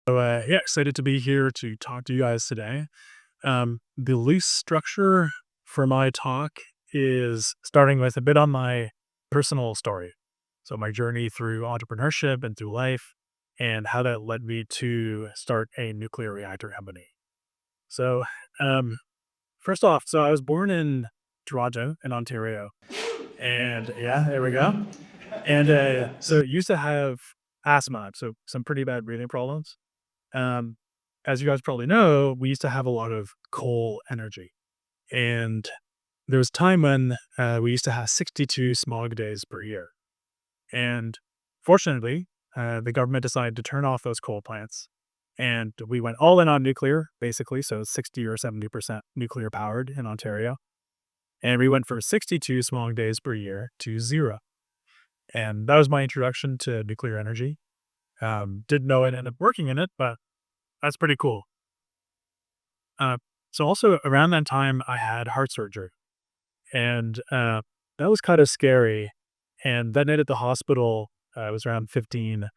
Yeah, excited to be here to talk to you guys today. The loose structure for my talk is starting with a bit on my personal story. So, my journey through entrepreneurship and through life, and how that led me to start a nuclear reactor company. So, um, first off, I was born in Toronto, in Ontario. And yeah, there we go. And used to have asthma, so some pretty bad breathing problems. Um, as you guys probably know, we used to have a lot of coal energy, and there was time when we used to have 62 smog days per year. And fortunately, the government decided to turn off those coal plants, and we went all in on nuclear, basically. So 60 or 70% nuclear powered in Ontario, and we went from 62 smog days per year to zero. And that was my introduction to nuclear energy. Didn't know it ended up working in it, but that's pretty cool. Uh, so also around that time, I had heart surgery, and that was kind of scary. And that night at the hospital, I was around 15.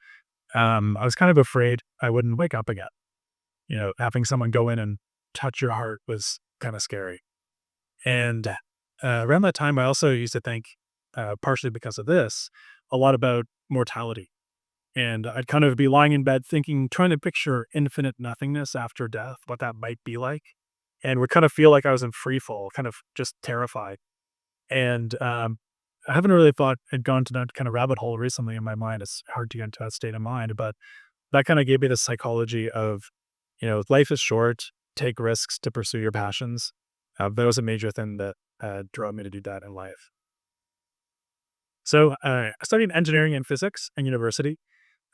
I was kind of afraid I wouldn't wake up again. Having someone go in and touch your heart was kind of scary. And around that time, I also used to think, partially because of this, a lot about mortality. And I'd kind of be lying in bed thinking, trying to picture infinite nothingness after death, what that might be like. And would kind of feel like I was in free fall, kind of just terrified. And I haven't really thought had gone to that kind of rabbit hole recently in my mind. It's hard to get into that state of mind, but that kind of gave me the psychology of, life is short, take risks to pursue your passions. That was a major thing that drove me to do that in life. So I studied engineering and physics in university.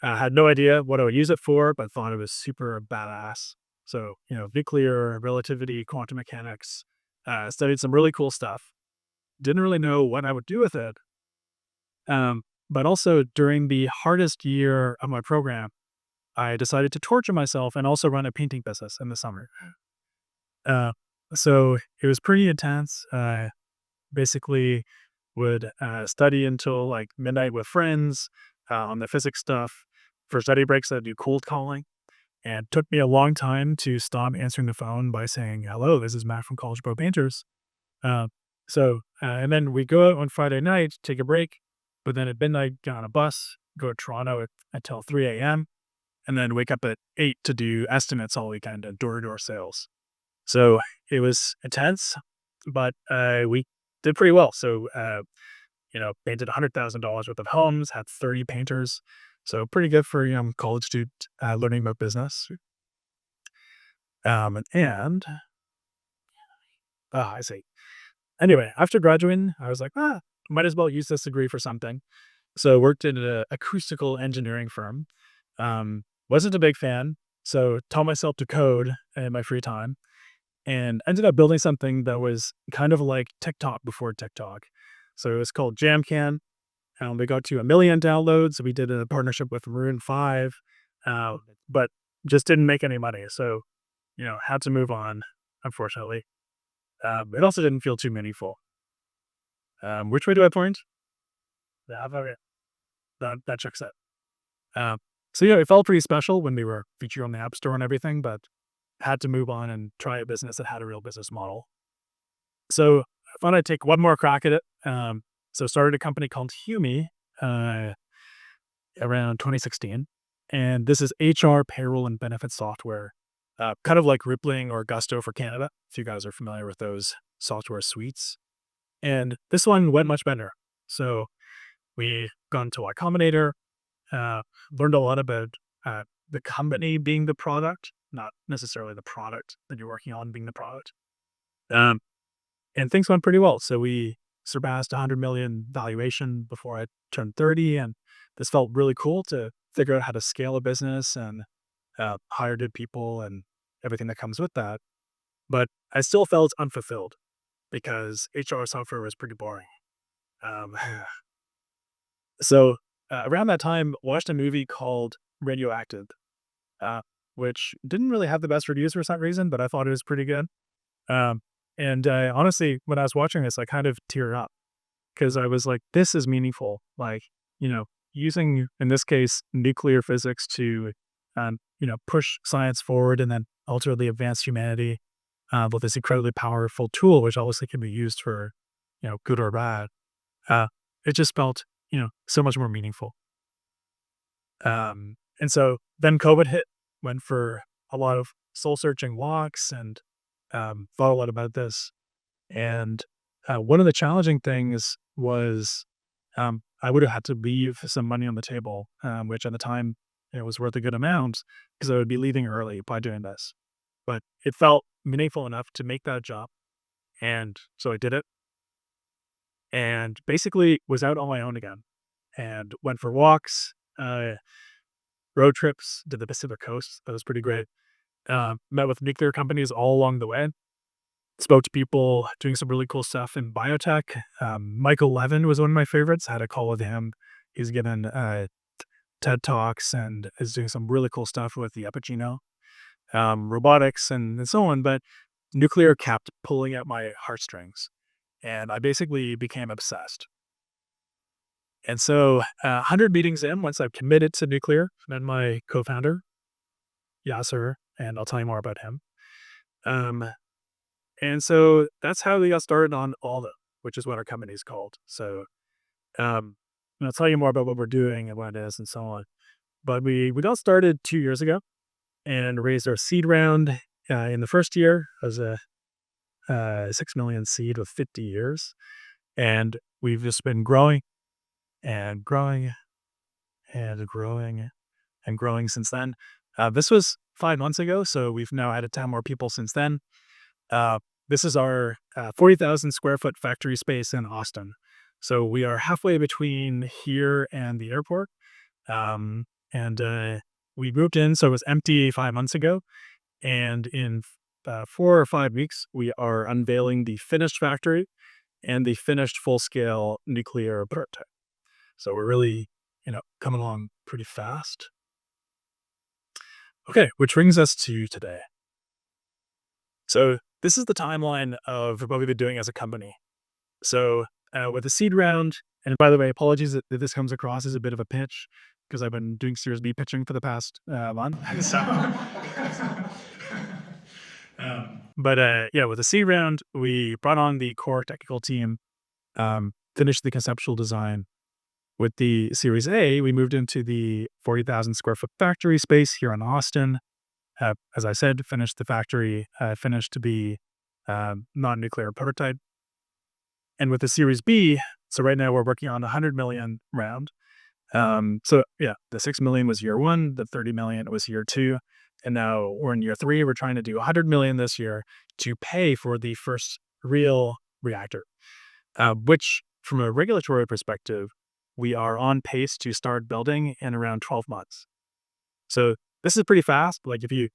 I had no idea what I would use it for, but thought it was super badass. So, nuclear, relativity, quantum mechanics, studied some really cool stuff. Didn't really know what I would do with it. But also during the hardest year of my program, I decided to torture myself and also run a painting business in the summer. Uh, so it was pretty intense. Basically would study until like midnight with friends on the physics stuff. For study breaks, I'd do cold calling. And it took me a long time to stop answering the phone by saying, "Hello, this is Matt from College Pro Painters." Uh, and then we go out on Friday night, take a break, but then at midnight, get on a bus, go to Toronto until 3 a.m., and then wake up at 8 to do estimates all weekend and door-to-door sales. So it was intense, but we did pretty well. So, painted $100,000 worth of homes, had 30 painters. So pretty good for a young college student learning about business. And I see. Anyway, after graduating, I was like, might as well use this degree for something. So worked in an acoustical engineering firm. Wasn't a big fan, so taught myself to code in my free time, and ended up building something that was kind of like TikTok before TikTok. So it was called Jamcan. We got to 1 million downloads. We did a partnership with Maroon 5, but just didn't make any money. So, had to move on, unfortunately. It also didn't feel too meaningful. Which way do I point? Yeah, okay. That checks out. It felt pretty special when we were featured on the App Store and everything, but had to move on and try a business that had a real business model. So I thought I'd take one more crack at it. Started a company called Humi around 2016. And this is HR, payroll, and benefit software, kind of like Rippling or Gusto for Canada, if you guys are familiar with those software suites. And this one went much better. So we got into Y Combinator, learned a lot about the company being the product, not necessarily the product that you're working on being the product. And things went pretty well. So we surpassed 100 million valuation before I turned 30. And this felt really cool to figure out how to scale a business and hire good people and everything that comes with that. But I still felt unfulfilled because HR software was pretty boring. Um, Around that time, watched a movie called Radioactive, which didn't really have the best reviews for some reason, but I thought it was pretty good. And honestly, when I was watching this, I kind of teared up because I was like, this is meaningful. Like, using, in this case, nuclear physics to push science forward and then ultimately advance humanity with this incredibly powerful tool, which obviously can be used for, good or bad. Uh, it just felt, so much more meaningful. And so then COVID hit, went for a lot of soul searching walks and thought a lot about this. And one of the challenging things was I would have had to leave some money on the table, which at the time was worth a good amount because I would be leaving early by doing this. But it felt meaningful enough to make that jump. And so I did it and basically was out on my own again and went for walks, road trips to the Pacific coast. That was pretty great. Met with nuclear companies all along the way. Spoke to people doing some really cool stuff in biotech. Michael Levin was one of my favorites. I had a call with him. He's given TED Talks and is doing some really cool stuff with the Epiceno, robotics and so on. But nuclear kept pulling at my heartstrings. And I basically became obsessed. And so 100 meetings in, once I've committed to nuclear, met my co-founder, Yasser, and I'll tell you more about him. And so that's how we got started on Aldo, which is what our company is called. So and I'll tell you more about what we're doing and what it is and so on. But we got started 2 years ago and raised our seed round in the first year as a 6 million seed with 50 years. And we've just been growing and growing and growing and growing since then. This was 5 months ago, so we've now added 10 more people since then. This is our 40,000 square foot factory space in Austin. So we are halfway between here and the airport. And we moved in, so it was empty 5 months ago. And in 4 or 5 weeks, we are unveiling the finished factory and the finished full-scale nuclear prototype. So we're really, coming along pretty fast. Okay, which brings us to today. So this is the timeline of what we've been doing as a company. So with the seed round, and by the way, apologies that this comes across as a bit of a pitch because I've been doing Series B pitching for the past month. So, with the seed round, we brought on the core technical team, finished the conceptual design. With the Series A, we moved into the 40,000 square foot factory space here in Austin. As I said, finished the factory, finished to be non-nuclear prototype. And with the Series B, so right now we're working on the 100 million round. The 6 million was year one, the 30 million was year two, and now we're in year three. We're trying to do 100 million this year to pay for the first real reactor, which from a regulatory perspective, we are on pace to start building in around 12 months. So this is pretty fast. Like if you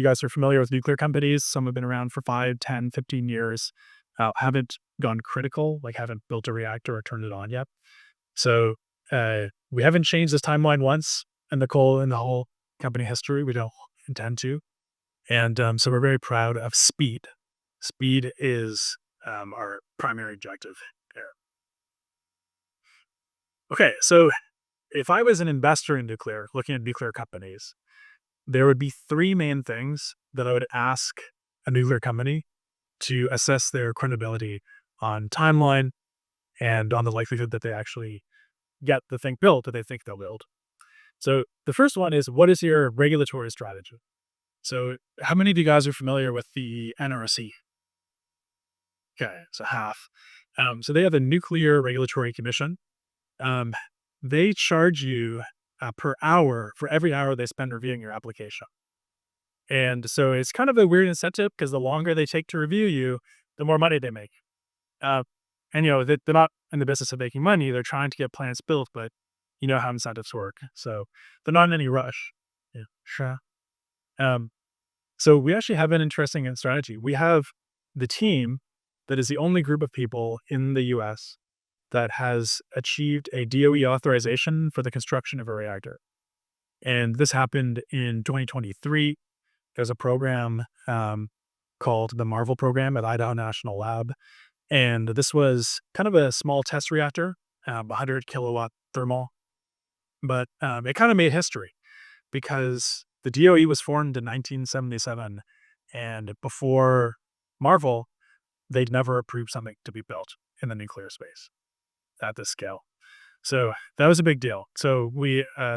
guys are familiar with nuclear companies, some have been around for 5, 10, 15 years, haven't gone critical, like haven't built a reactor or turned it on yet. So we haven't changed this timeline once in the whole company history. We don't intend to. And so we're very proud of speed. Speed is our primary objective there. Okay, so if I was an investor in nuclear, looking at nuclear companies, there would be three main things that I would ask a nuclear company to assess their credibility on timeline and on the likelihood that they actually get the thing built that they think they'll build. So the first one is, what is your regulatory strategy? So how many of you guys are familiar with the NRC? Okay, so half. So they have a Nuclear Regulatory Commission. They charge you per hour for every hour they spend reviewing your application. And so it's kind of a weird incentive because the longer they take to review you, the more money they make. And they're not in the business of making money. They're trying to get plants built, but you know how incentives work. So they're not in any rush. Yeah, sure. So we actually have an interesting strategy. We have the team that is the only group of people in the US that has achieved a DOE authorization for the construction of a reactor. And this happened in 2023. There's a program called the Marvel program at Idaho National Lab. And this was kind of a small test reactor, 100 kilowatt thermal. But it kind of made history because the DOE was formed in 1977, and before Marvel, they'd never approved something to be built in the nuclear space at this scale. So that was a big deal. So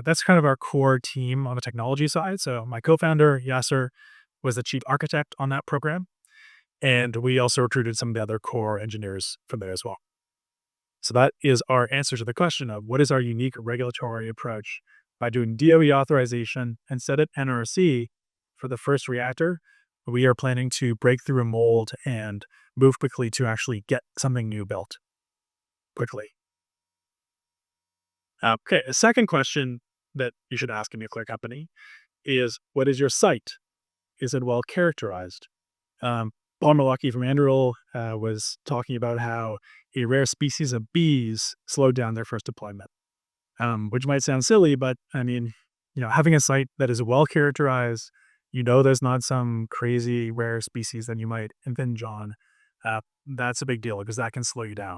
that's kind of our core team on the technology side. So my co-founder, Yasser, was the chief architect on that program. And we also recruited some of the other core engineers from there as well. So that is our answer to the question of what is our unique regulatory approach by doing DOE authorization instead of NRC for the first reactor. We are planning to break through a mold and move quickly to actually get something new built quickly. Okay, a second question that you should ask a nuclear company is, what is your site? Is it well characterized? Paul Milwaukee from Anduril was talking about how a rare species of bees slowed down their first deployment, which might sound silly, but I mean, having a site that is well characterized, there's not some crazy rare species that you might impinge on. That's a big deal because that can slow you down.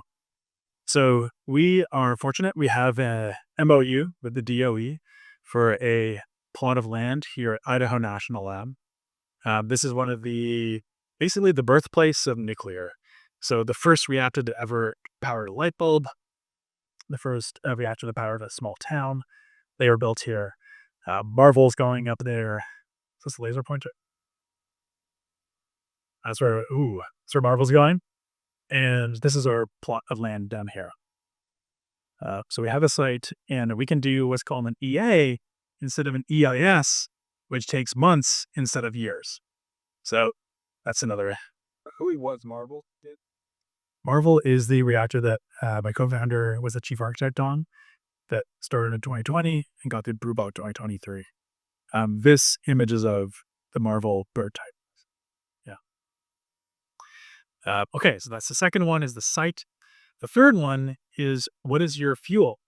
So we are fortunate. We have a MOU with the DOE for a plot of land here at Idaho National Lab. This is one of basically the birthplace of nuclear. So the first reactor to ever power a light bulb, the first reactor that powered a small town, they were built here. Marvel's going up there. Is this a laser pointer? That's where Marvel's going. And this is our plot of land down here. So we have a site, and we can do what's called an EA instead of an EIS, which takes months instead of years. So that's another. Who was Marvel? Marvel is the reactor that my co-founder was the chief architect on, that started in 2020 and got through about 2023. This image is of the Marvel bird type. Yeah. Okay, so that's the second one, is the site. The third one is, what is your fuel?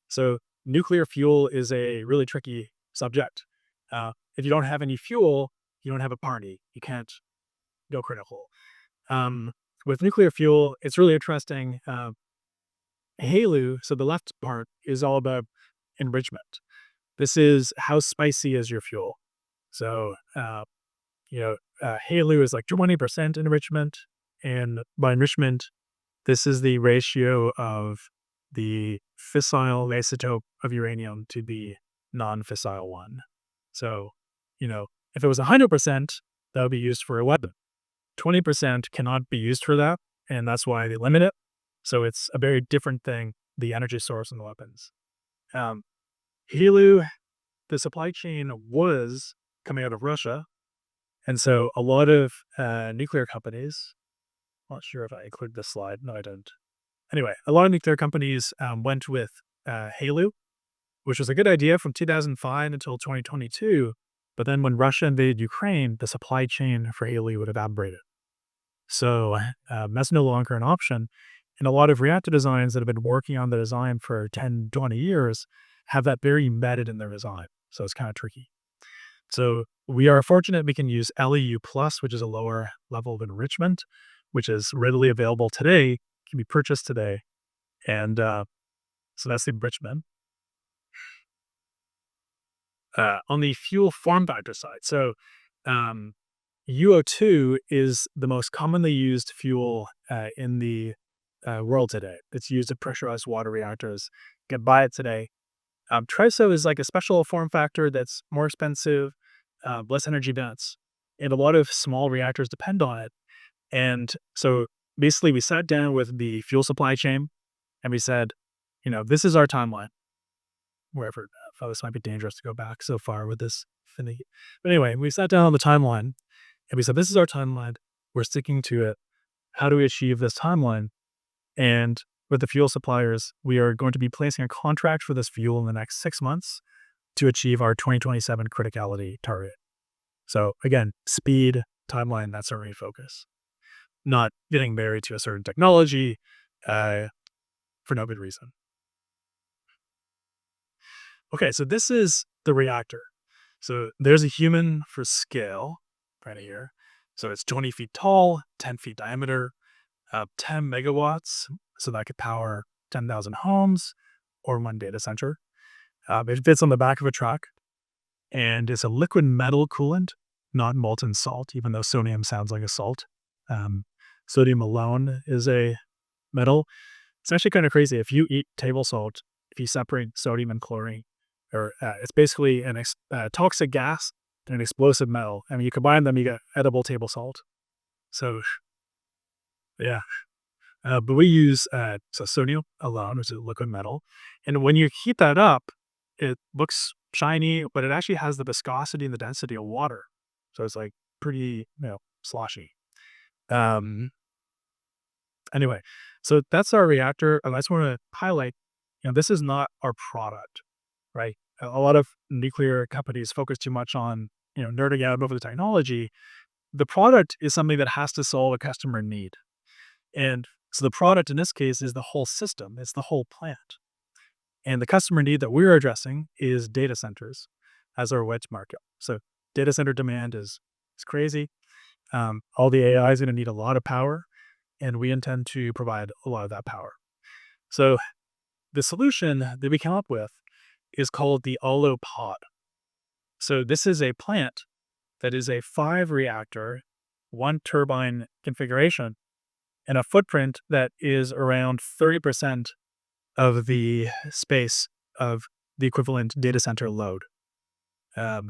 So nuclear fuel is a really tricky subject. If you don't have any fuel, you don't have a party. You can't go critical. With nuclear fuel, it's really interesting. HALEU, so the left part, is all about enrichment. This is how spicy is your fuel. So, HALEU is like 20% enrichment. And by enrichment, this is the ratio of the fissile isotope of uranium to the non-fissile one. So, if it was 100%, that would be used for a weapon. 20% cannot be used for that, and that's why they limit it. So it's a very different thing, the energy source in the weapons. HALEU, the supply chain was coming out of Russia, and so a lot of nuclear companies, not sure if I included this slide. No, I don't. Anyway, a lot of nuclear companies went with HALEU, which was a good idea from 2005 until 2022. But then when Russia invaded Ukraine, the supply chain for HALEU would evaporated. So that's no longer an option. And a lot of reactor designs that have been working on the design for 10, 20 years have that very embedded in their design. So it's kind of tricky. So we are fortunate we can use LEU+, which is a lower level of enrichment, which is readily available today, can be purchased today. And so that's the enrichment. On the fuel form factor side, so UO2 is the most commonly used fuel in the world today. It's used in pressurized water reactors. You can buy it today. TRISO is like a special form factor that's more expensive, less energy dense, and a lot of small reactors depend on it. And so basically we sat down with the fuel supply chain and we said, this is our timeline. Wherever, I thought this might be dangerous to go back so far with this finicky. But anyway, we sat down on the timeline and we said, this is our timeline. We're sticking to it. How do we achieve this timeline? And with the fuel suppliers, we are going to be placing a contract for this fuel in the next 6 months to achieve our 2027 criticality target. So again, speed, timeline, that's our main focus. Not getting married to a certain technology for no good reason. Okay, so this is the reactor. So there's a human for scale right here. So it's 20 feet tall, 10 feet diameter, 10 megawatts. So that could power 10,000 homes or one data center. It fits on the back of a truck. and it's a liquid metal coolant, not molten salt, even though sodium sounds like a salt. Um, Sodium alone is a metal. It's actually kind of crazy. If you eat table salt, if you separate sodium and chlorine, or it's basically an toxic gas and an explosive metal. I mean, you combine them, you get edible table salt. So yeah, but we use so sodium alone, which is a liquid metal, and when you heat that up, it looks shiny, but it actually has the viscosity and the density of water. So it's like pretty, sloshy. Um, Anyway, so that's our reactor. And I just want to highlight, this is not our product, right? A lot of nuclear companies focus too much on, nerding out over the technology. The product is something that has to solve a customer need. And so the product in this case is the whole system, it's the whole plant. And the customer need that we're addressing is data centers as our wedge market. So data center demand is crazy. All the AI is going to need a lot of power, and we intend to provide a lot of that power. So the solution that we came up with is called the Aalo pod. So this is a plant that is a 5-reactor, 1 turbine configuration, and a footprint that is around 30% of the space of the equivalent data center load. I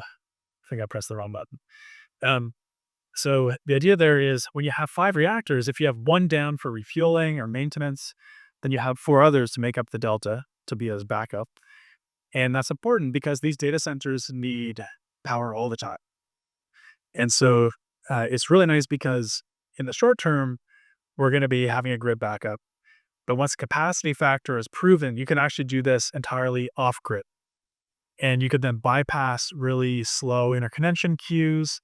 think I pressed the wrong button. Um, so the idea there is when you have 5 reactors, if you have one down for refueling or maintenance, then you have 4 others to make up the delta to be as backup. And that's important because these data centers need power all the time. And so it's really nice because in the short term, we're going to be having a grid backup. But once the capacity factor is proven, you can actually do this entirely off grid. And you could then bypass really slow interconnection queues,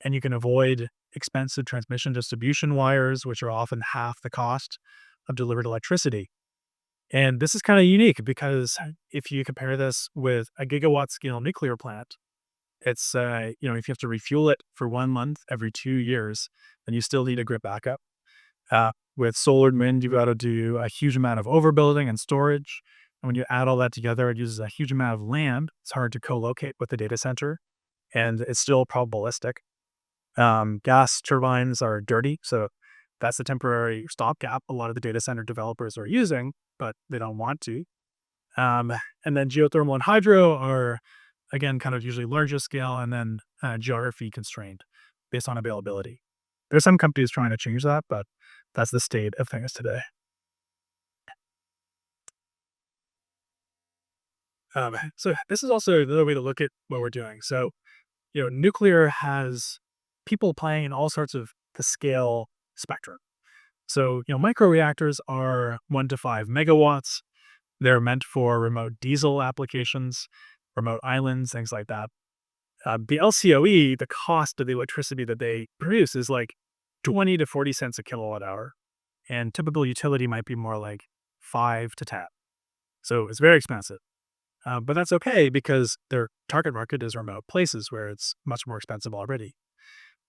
and you can avoid expensive transmission distribution wires, which are often half the cost of delivered electricity. And this is kind of unique because if you compare this with a gigawatt scale nuclear plant, it's, if you have to refuel it for 1 month every 2 years, then you still need a grid backup. With solar and wind, you've got to do a huge amount of overbuilding and storage. And when you add all that together, it uses a huge amount of land. It's hard to co-locate with the data center, and it's still probabilistic. Gas turbines are dirty, so that's a temporary stopgap a lot of the data center developers are using, but they don't want to. Um, and then geothermal and hydro are, again, kind of usually larger scale and then geography constrained based on availability. There's some companies trying to change that, but that's the state of things today. So this is also another way to look at what we're doing. So, nuclear has people playing in all sorts of the scale spectrum. So, micro reactors are 1 to 5 megawatts. They're meant for remote diesel applications, remote islands, things like that. The LCOE, the cost of the electricity that they produce, is like 20 to 40 cents a kilowatt hour. And typical utility might be more like 5 to 10. So it's very expensive. But that's okay because their target market is remote places where it's much more expensive already.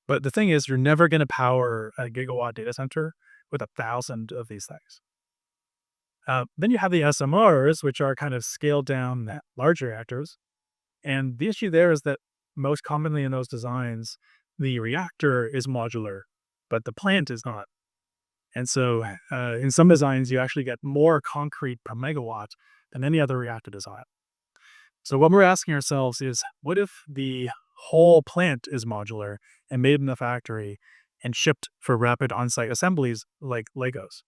But the thing is, you're never going to power a gigawatt data center with 1,000 of these things. Then you have the SMRs, which are kind of scaled down large reactors. And the issue there is that most commonly in those designs, the reactor is modular, but the plant is not. And so in some designs, you actually get more concrete per megawatt than any other reactor design. So what we're asking ourselves is, what if the whole plant is modular and made in the factory and shipped for rapid on-site assemblies like Legos?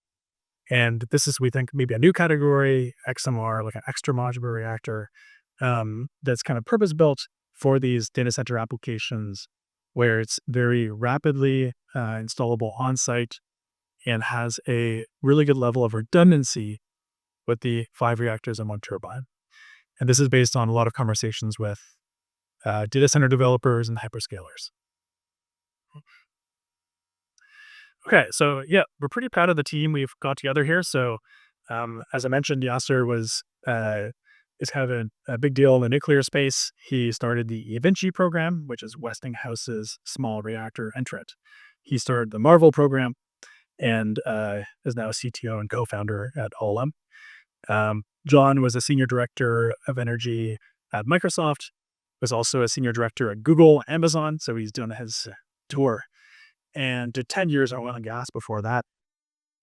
And this is, we think, maybe a new category, XMR, like an extra modular reactor, that's kind of purpose-built for these data center applications where it's very rapidly installable on-site and has a really good level of redundancy with the 5 reactors and 1 turbine. And this is based on a lot of conversations with data center developers and hyperscalers. Okay, so yeah, we're pretty proud of the team we've got together here. So, as I mentioned, Yasser is kind of a big deal in the nuclear space. He started the eVinci program, which is Westinghouse's small reactor entrant. He started the Marvel program and is now a CTO and co-founder at Olam. John was a senior director of energy at Microsoft, was also a senior director at Google, Amazon. So he's doing his tour, and did 10 years in oil and gas before that.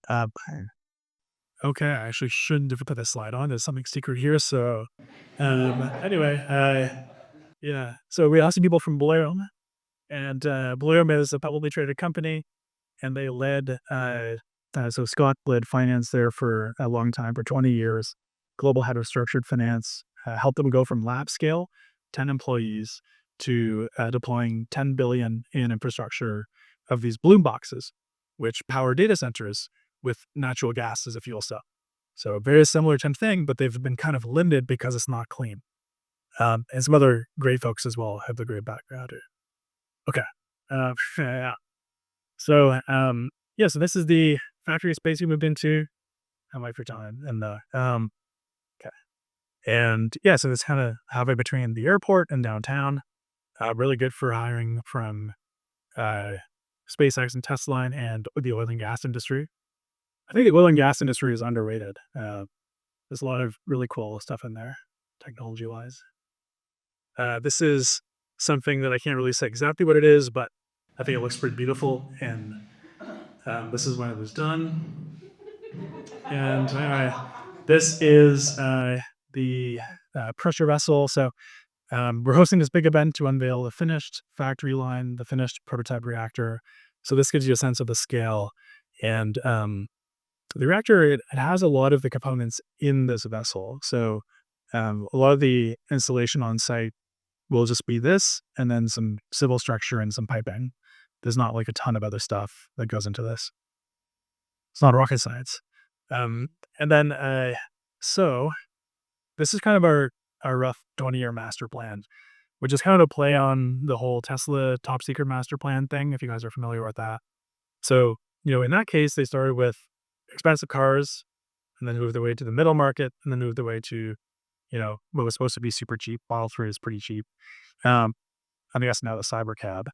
Uh, okay, I actually shouldn't have put this slide on. There's something secret here. So anyway, yeah. So we asked people from Bloom, and Bloom is a publicly traded company, and they led. So Scott led finance there for a long time, for 20 years. Global head of structured finance, helped them go from lab scale, 10 employees, to deploying 10 billion in infrastructure of these Bloom boxes, which power data centers with natural gas as a fuel cell. So a very similar type thing, but they've been kind of limited because it's not clean. And some other great folks as well have a great background here. Okay. Yeah. So, yeah, so this is the factory space we moved into. How am I for time? And okay. And yeah, so it's kind of halfway between the airport and downtown. Really good for hiring from uh, SpaceX and Tesla and the oil and gas industry. I think the oil and gas industry is underrated. There's a lot of really cool stuff in there, technology wise. This is something that I can't really say exactly what it is, but I think it looks pretty beautiful. And this is when it was done. And this is the pressure vessel. So we're hosting this big event to unveil the finished factory line, the finished prototype reactor. So this gives you a sense of the scale. And the reactor, it has a lot of the components in this vessel. So a lot of the installation on site will just be this, and then some civil structure and some piping. There's not like a ton of other stuff that goes into this. It's not rocket science. And then, so this is kind of our rough 20-year master plan, which is kind of a play on the whole Tesla top secret master plan thing, if you guys are familiar with that. So, in that case, they started with expensive cars and then moved their way to the middle market and then moved their way to, what was supposed to be super cheap. Model 3 is pretty cheap. I guess now the cyber cab.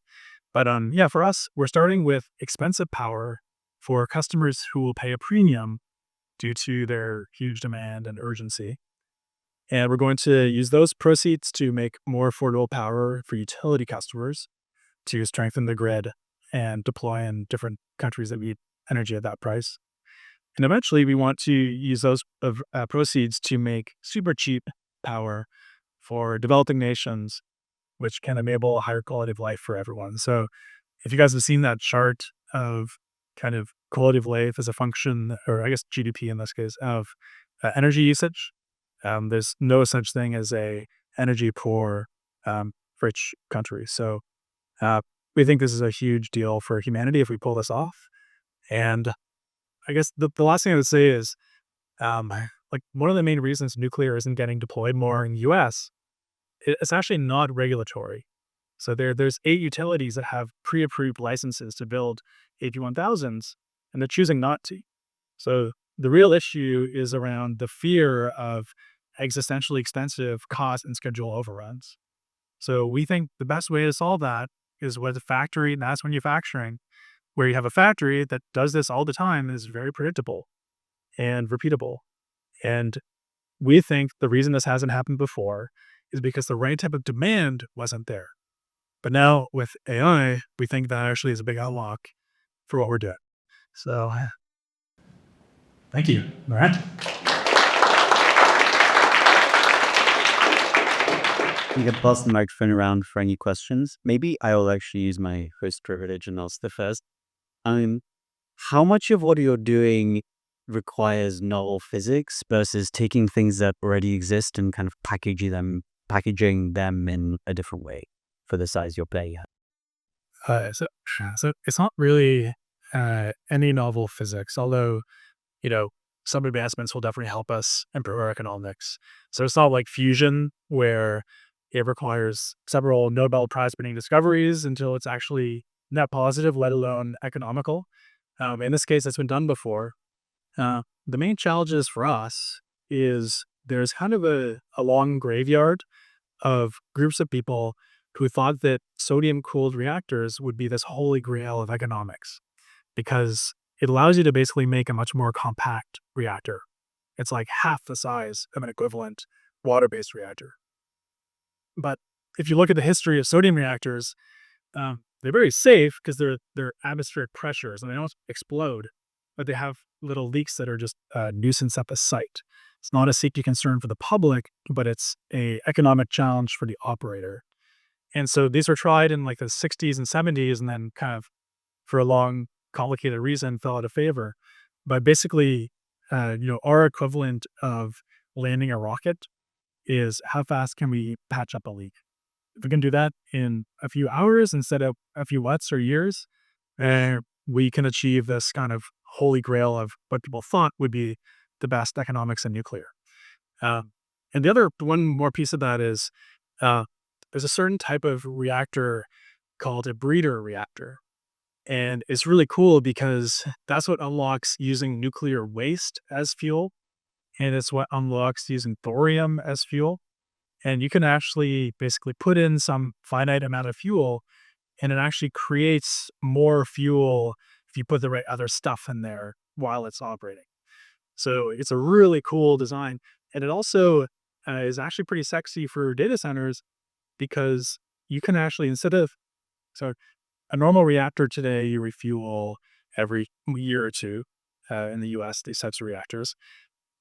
But yeah, for us, we're starting with expensive power for customers who will pay a premium due to their huge demand and urgency. And we're going to use those proceeds to make more affordable power for utility customers to strengthen the grid and deploy in different countries that need energy at that price. And eventually, we want to use those proceeds to make super cheap power for developing nations, which can enable a higher quality of life for everyone. So if you guys have seen that chart of kind of quality of life as a function, or I guess GDP in this case, of energy usage, there's no such thing as a energy poor rich country. So we think this is a huge deal for humanity if we pull this off. And I guess the last thing I would say is, like, one of the main reasons nuclear isn't getting deployed more in the US, it's actually not regulatory. So there's 8 utilities that have pre-approved licenses to build AP1000s, and they're choosing not to. So the real issue is around the fear of existentially expensive cost and schedule overruns. So we think the best way to solve that is with a factory mass manufacturing, where you have a factory that does this all the time and is very predictable and repeatable. And we think the reason this hasn't happened before is because the right type of demand wasn't there. But now with AI, we think that actually is a big unlock for what we're doing. So thank you, Marat. You can pass the microphone around for any questions. Maybe I will actually use my host privilege and ask the first. How much of what you're doing requires novel physics versus taking things that already exist and kind of packaging them in a different way for the size you're playing at? So it's not really any novel physics, although, some advancements will definitely help us improve our economics. So it's not like fusion, where it requires several Nobel Prize winning discoveries until it's actually net positive, let alone economical. In this case, it's been done before. The main challenges for us is there's kind of a long graveyard of groups of people who thought that sodium-cooled reactors would be this holy grail of economics, because it allows you to basically make a much more compact reactor. It's like half the size of an equivalent water-based reactor. But if you look at the history of sodium reactors, they're very safe because they're atmospheric pressures and they don't explode, but they have little leaks that are just a nuisance at the site. It's not a safety concern for the public, but it's a economic challenge for the operator. And so these were tried in like the 60s and 70s, and then kind of for a long, complicated reason fell out of favor. But basically, our equivalent of landing a rocket is how fast can we patch up a leak? If we can do that in a few hours instead of a few months or years, we can achieve this kind of holy grail of what people thought would be the best economics in nuclear. And the other one more piece of that is there's a certain type of reactor called a breeder reactor. And it's really cool because that's what unlocks using nuclear waste as fuel. And it's what unlocks using thorium as fuel. And you can actually basically put in some finite amount of fuel and it actually creates more fuel if you put the right other stuff in there while it's operating. So it's a really cool design. And it also is actually pretty sexy for data centers because you can actually, so a normal reactor today, you refuel every year or two in the US, these types of reactors.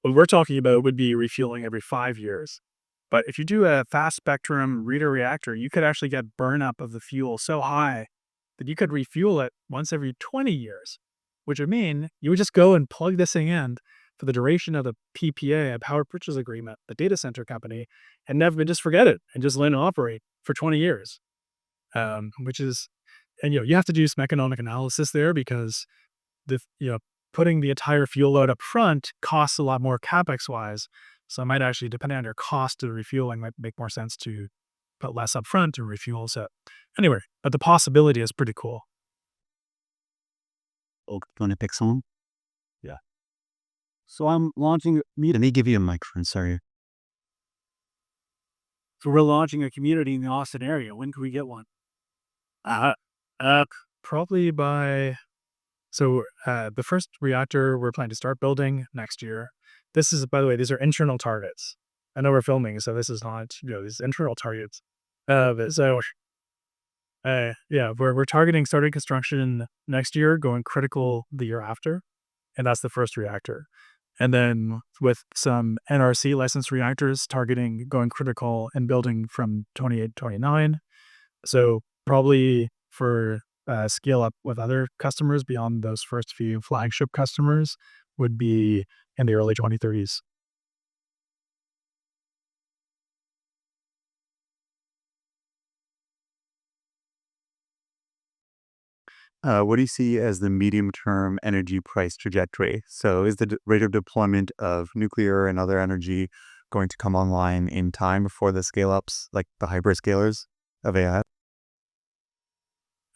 What we're talking about would be refueling every 5 years. But if you do a fast spectrum reader reactor, you could actually get burnup of the fuel so high that you could refuel it once every 20 years, which would mean you would just go and plug this thing in for the duration of the PPA, a power purchase agreement, the data center company, and never just forget it and just let it operate for 20 years. Which is, and you have to do some economic analysis there because the putting the entire fuel load up front costs a lot more capex wise. So it might actually, depending on your cost of refueling, might make more sense to put less up front to refuel. So anyway, but the possibility is pretty cool. Oh, you want to pick someone? Yeah. So I'm launching. Let me give you a microphone. Sorry. So we're launching a community in the Austin area. When can we get one? Probably by. So the first reactor we're planning to start building next year. This is, by the way, these are internal targets. I know we're filming, so this is not, these internal targets. We're targeting starting construction next year, going critical the year after, and that's the first reactor. And then with some NRC licensed reactors targeting going critical and building from 28, 29. So probably for scale up with other customers beyond those first few flagship customers would be in the early 2030s. What do you see as the medium-term energy price trajectory? So is the rate of deployment of nuclear and other energy going to come online in time before the scale-ups, like the hyperscalers of AI?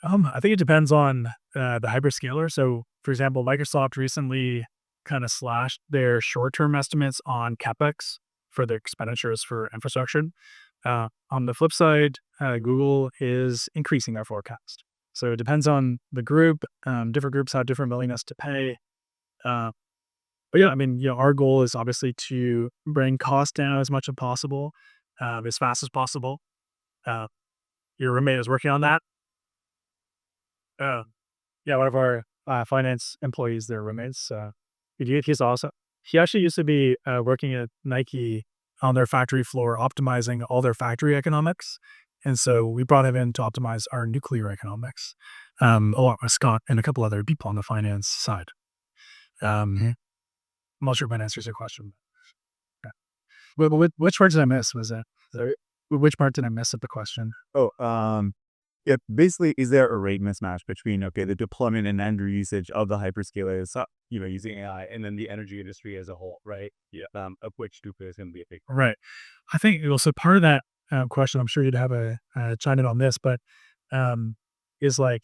I think it depends on the hyperscaler. So, for example, Microsoft recently kind of slashed their short-term estimates on capex for their expenditures for infrastructure. On the flip side, Google is increasing their forecast. So it depends on the group. Different groups have different willingness to pay. But yeah, I mean, our goal is obviously to bring costs down as much as possible, as fast as possible. Your roommate is working on that. Yeah, one of our finance employees, their roommates. He's awesome. He actually used to be working at Nike on their factory floor, optimizing all their factory economics. And so we brought him in to optimize our nuclear economics, along with Scott and a couple other people on the finance side. I'm not sure if that answers your question. Yeah. Which part did I miss? Which part did I miss of the question? Yeah, basically, is there a rate mismatch between, the deployment and end usage of the hyperscalers, using AI, and then the energy industry as a whole, right? Yeah. Of which nuclear is going to be a big part. Right. I think also part of that question, I'm sure you'd have a chime in on this, but is like,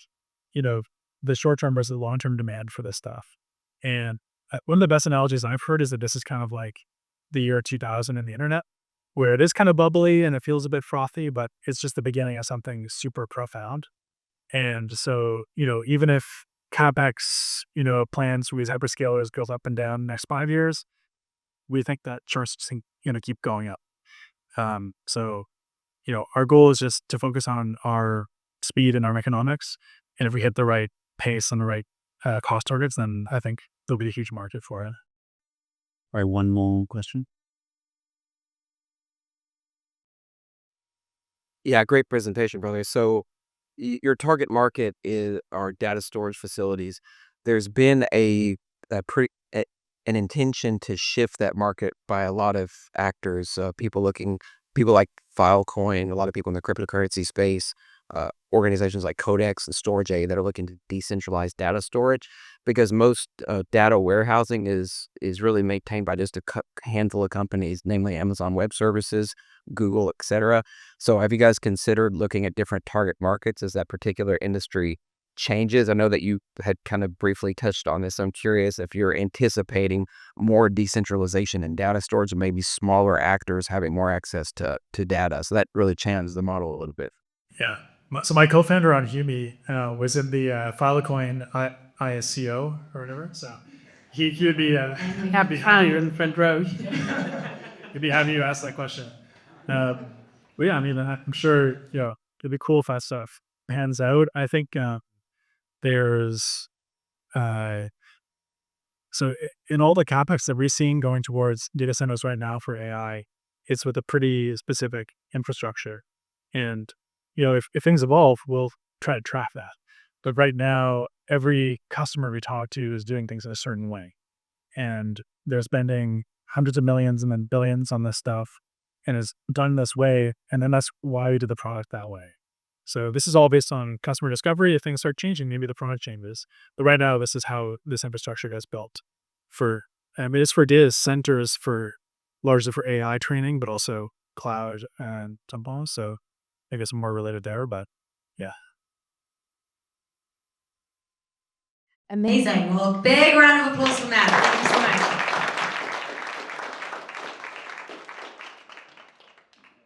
the short term versus the long term demand for this stuff. And one of the best analogies I've heard is that this is kind of like the year 2000 in the internet, where it is kind of bubbly and it feels a bit frothy, but it's just the beginning of something super profound. And so, even if CapEx, plans for these hyperscalers goes up and down the next 5 years, we think that charts keep going up. So our goal is just to focus on our speed and our economics. And if we hit the right pace and the right cost targets, then I think there'll be a huge market for it. All right, one more question. Yeah, great presentation, brother. So your target market are data storage facilities. There's been an intention to shift that market by a lot of actors, people like Filecoin, a lot of people in the cryptocurrency space, organizations like Codex and Storage that are looking to decentralize data storage, because most data warehousing is really maintained by just a handful of companies, namely Amazon Web Services, Google, etc. So have you guys considered looking at different target markets as that particular industry changes? I know that you had kind of briefly touched on this. I'm curious if you're anticipating more decentralization in data storage and maybe smaller actors having more access to data. So that really changes the model a little bit. Yeah. So my co-founder on Humi was in the Filecoin ISCO or whatever. So he would be happy. Hi, you're in the front row. He'd be happy you asked that question. But yeah, I mean, I'm sure it'd be cool if that stuff pans out. I think there's so in all the capex that we're seeing going towards data centers right now for AI, it's with a pretty specific infrastructure. And if things evolve, we'll try to track that. But right now, every customer we talk to is doing things in a certain way, and they're spending hundreds of millions and then billions on this stuff, and it's done this way, and then that's why we do the product that way. So this is all based on customer discovery. If things start changing, maybe the product changes. But right now, this is how this infrastructure gets built. It's for data centers, largely for AI training, but also cloud and tampons. So I guess more related there, but yeah. Amazing. Well, big round of applause for Matt.